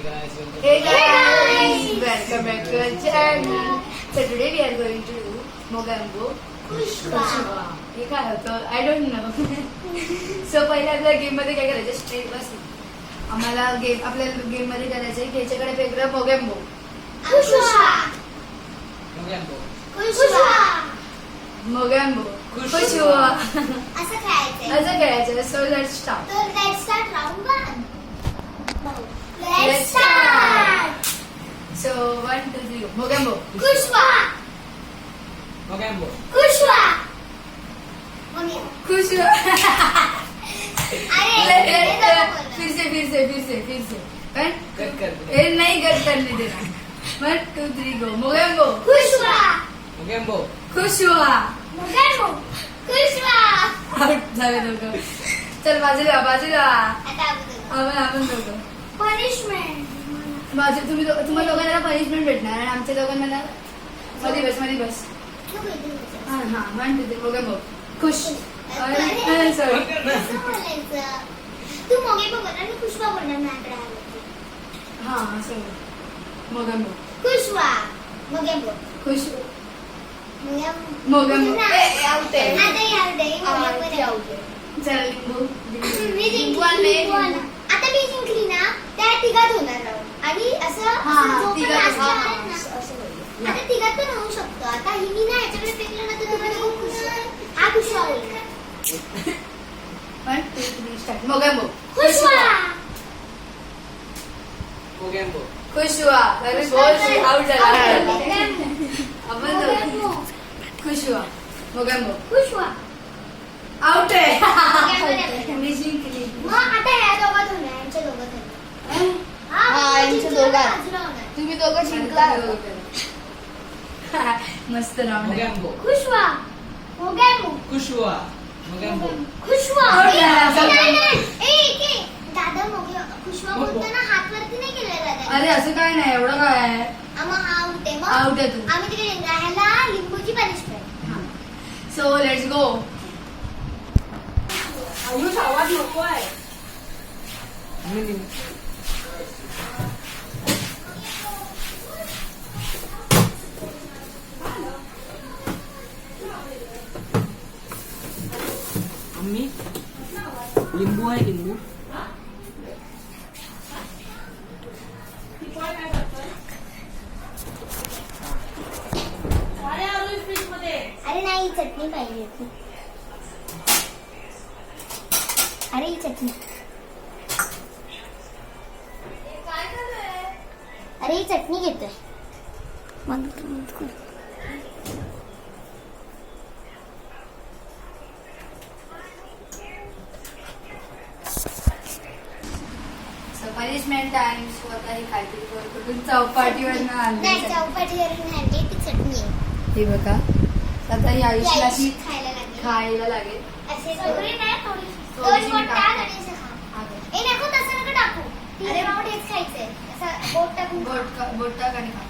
Hey guys, welcome back to our channel. So today we are going to do Mogambo Kushwa. हे काय होतं I don't know. So पहिल्या आपल्या game मध्ये काय करायचं, स्ट्रेट बस. आम्हाला गेम आपल्याला गेम मध्ये करायचं आहे की याच्याकडे वेगळं मोगॅम्बो कुशवा मोगॅम्बो कुशवा असं खेळायचं. So let's start. तर let's start round 1. Let's start. So 1 2 3 Mogambo कुशवा मोगॅम्बो कुशवा कुशवा. फिर से ए नहीं कट करने देना. 1 2 3 गो. मोगॅम्बो कुशवा कुशवा. आउट झाले दोघं. चल बाजूला आता आपण दोघं. पनिशमेंट. तुम्हाला दोघांना पनिशमेंट भेटणार आणि आमच्या दोघांना मध्ये बस. हा 1 2 3 मोगॅम्बो खुश. सॉरी तू मोगॅम्बो बोलणार आणि कुशवा बोलणार नाही. हा असं मोगॅम्बो कुशवा मोगॅम्बो खुशवा मोगॅम्बो आउट आहे. चल लिंबू आता मी जिंकली ना त्या तिघात होणार राऊंड आणि असं आता तिघात पण होऊ शकतो. आता हिनी ना याच्याकडे फेकलं ना तर तुम्हाला खूप खुश हा कुशवा बोलणार. 1 2 3 स्टार्ट. मोगॅम्बो कुशवा खुशवा. अरे बोल आउट झाला. आपण दोघं खुशवा मोगॅम्बो कुशवा आउट आहे. मोगॅम्बो मी जिंकली. मग आता या दोघात होणार. यांच्या दोघात होणार. हा, यांच्या दोघात. बाजूला होणार. तुम्ही दोघं जिंकला. मस्त राऊंड. कुशवा मोगॅम्बो कुशवा खुशवा. हो, ए दादा खुशवा बोलताना हात वरती नाही केलं दादा. अरे असं काय नाही, एवढं काय आहे. आम्हा आउट आहे. मग आउट आहे तू. आम्ही तिकडे राहायला लिंबूची पनिशमेंट. So let's go. आवाज नको आहे. आम्ही लिंबू आहे लिंबू अरे नाही चटणी पाहिजे होती. अरे ही चटणी. अरे ही चटणी घेतोय. Punishment time. स्वतः ही काहीतरी कुठून चौपाटीवरनं नाही आणली. चौपाटीवरून आणली ती चटणी आहे. हे बघा आता ही आयुष्याला अशी खायला लागली. खायला लागेल. असे सगळे नाही थोडी थोडीशी बोट टाक टाक. आणि असं खा. ए नको तसं नको टाकू. अरे राऊंड हेच खायचंय. असं बोट टाकून खा. बोट टाक आणि खा.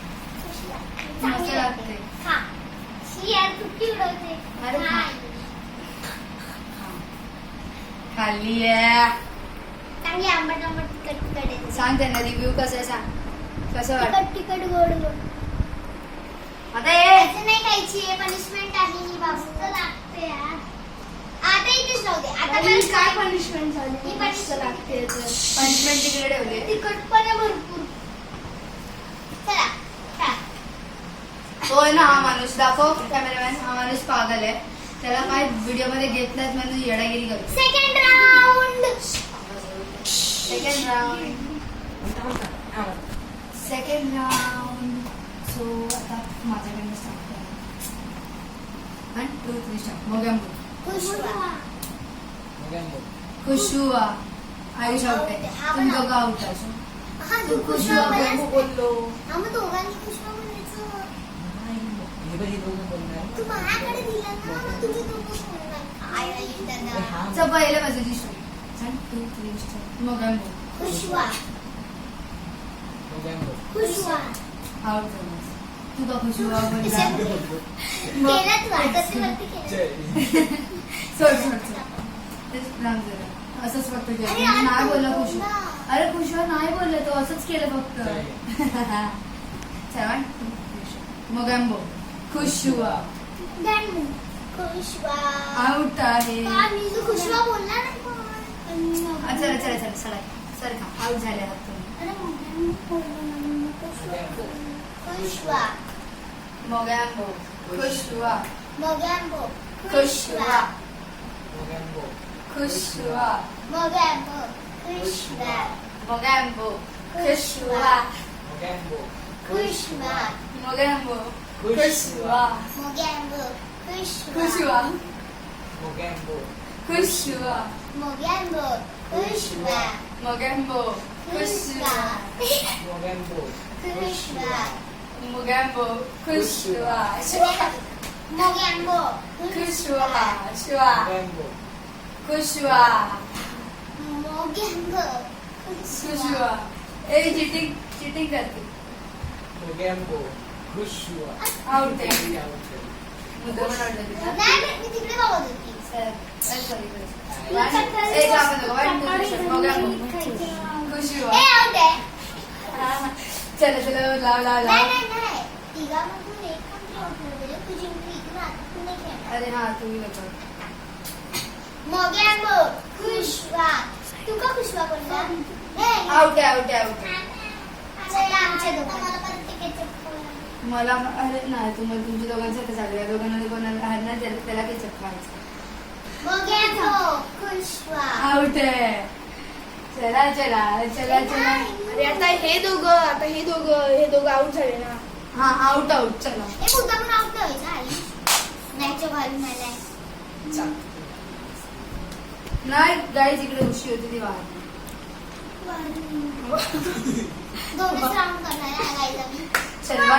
चांगली मस्त लागते. खा. शी यार तुटकी उडवते. अरे खा. हाय. खाल्ली आहे. चांगली आंबट आंबट तिखट तिखट आहे. सांग त्यांना रिव्ह्यू कसं आहे, सांग कसं वाटत. तिखट तिखट गोड गोड. आता ये असं नाही खायची आहे. पनिशमेंट आहे ही. मस्त लागते यार. आता इथेच राहू दे. आता काय पनिशमेंट झाली? ही punishment लागते पनिशमेंट तिकडे ठेवली. तिखटपणा भरपूर. चला खा. होय ना, हा माणूस दाखव. कॅमेरामॅन, हा माणूस पागल आहे. त्याला काय व्हिडिओ मध्ये घेत नाहीत म्हणून येडागिरी करतो. Second round. Second round. So आता माझ्याकडनं स्टार्ट करा. 1 2 3 स्टार्ट. मोगॅम्बो खुशवा. आयुष आउट आहे. तुम्ही दोघं आउट असो. हा तू तू कुशवा खुशवा बोललो. हा मग दोघांनी खुशवा बोलायचं. तू माझ्याकडे दिला ना मग तुम्ही दोघं बोलणार. काय नाही दादा. च पहिले बाजूची स्टोरी. 1 2 3 स्टार्ट. मोगॅम्बो खुशवा खुशवा. आउट झाला. तू का खुशवा केला तू आता ते वरती केलं. सोड. असंच फक्त अरे नाही बोलला खुश. ना. अरे खुशवा नाही बोलले तो असंच केलं फक्त सेवन मोगॅम्बो खुशवा गॅम्बो खुशवा आउट आहे मी जो खुशवा बोलला नाही पण. चला चला चला सर सर का आउट झाले आहात तुम्ही अरे खुशवा मोगॅम्बो खुशवा मोगॅम्बो खुशवा खुशवा मोगॅम्बो खुशवा मोगॅम्बो खुशवा खुशवा मोगॅम्बो खुशवा मोगॅम्बो खुशवा खुशवा खुशवा मोगॅम्बो खुशवा मोगॅम्बो खुशवा खुशवा मोगॅम्बो खुशवा मोगॅम्बो खुशवा शुवा खुशवा मोगॅम्बो खुशवा ए चिटिंग चिटिंग करते आउट आहे मुद्दा पण आवडलं तुला नाही मी तिकडे बघत होती खुशवा ए आउट आहे चला चला लाव लाव नाही लाव नाही नाही तिघामधून एक कोणतरी आउट झालं पाहिजे. तुझी मुलगी इकडून आता तू नाही खेळणार. अरे हा तुम्ही बघा मोगॅम्बो खुशवा तू का खुशवा बोलला नाही आउट आहे आउट आहे आउट आहे चला आमच्या दोघांना परत तिकीट मला अरे नाही तुम्हाला तुमच्या दोघांसाठी चालू या दोघांना कोणाला हारणार त्याला काही चक्कायचं मोगॅम्बो खुशवा आउट आहे चला चला चला चला अरे आता हे दोघं आउट झाले ना. हा आउट आउट चला हे मुद्दा पण आउट नाही व्हायचा आई मॅच घालून आलाय नाही गाईज इकडे उशी होती ती वाहत दोनच राऊंड करणार आहे आईला मी चला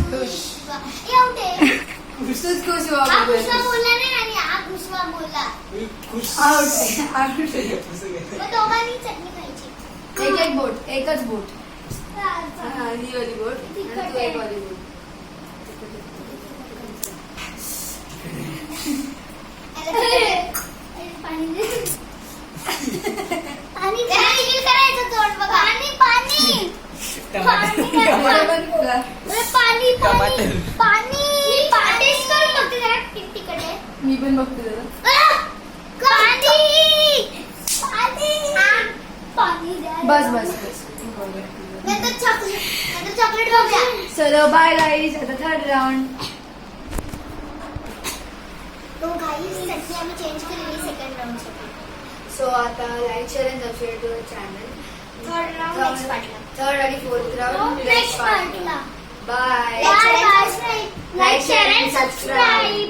खुशवा ए आउट आहे तूच खुश हा व्हा खुशवा बोलला नाही आणि हा खुशवा बोलला आउट आउट मग दोघांनी चटणी खायची एक एक बोट एकच बोट चालतं. हा, ही वाली बोट आणि तू एक वाली बोट पाणी दे. पाणी देखील करायचं तोंड बघा पाणी पाणी पाणी बरोबर केला. अरे पाणी पाणी पाणी टेस्ट करून बघते जरा तिकडे मी पण बघते जरा पाणी पाणी पाणी द्या. बस बस बस नंतर चॉकलेट बघूया चलो बाय गाईज आता थर्ड राऊंड तो गाईस चटणी आम्ही चेंज केलेली सेकंड राऊंड साठी सो आता like share and subscribe to channel third round next पार्टला थर्ड आणि फोर्थ राऊंड नेक्स्ट पार्टला bye bye bye like share and subscribe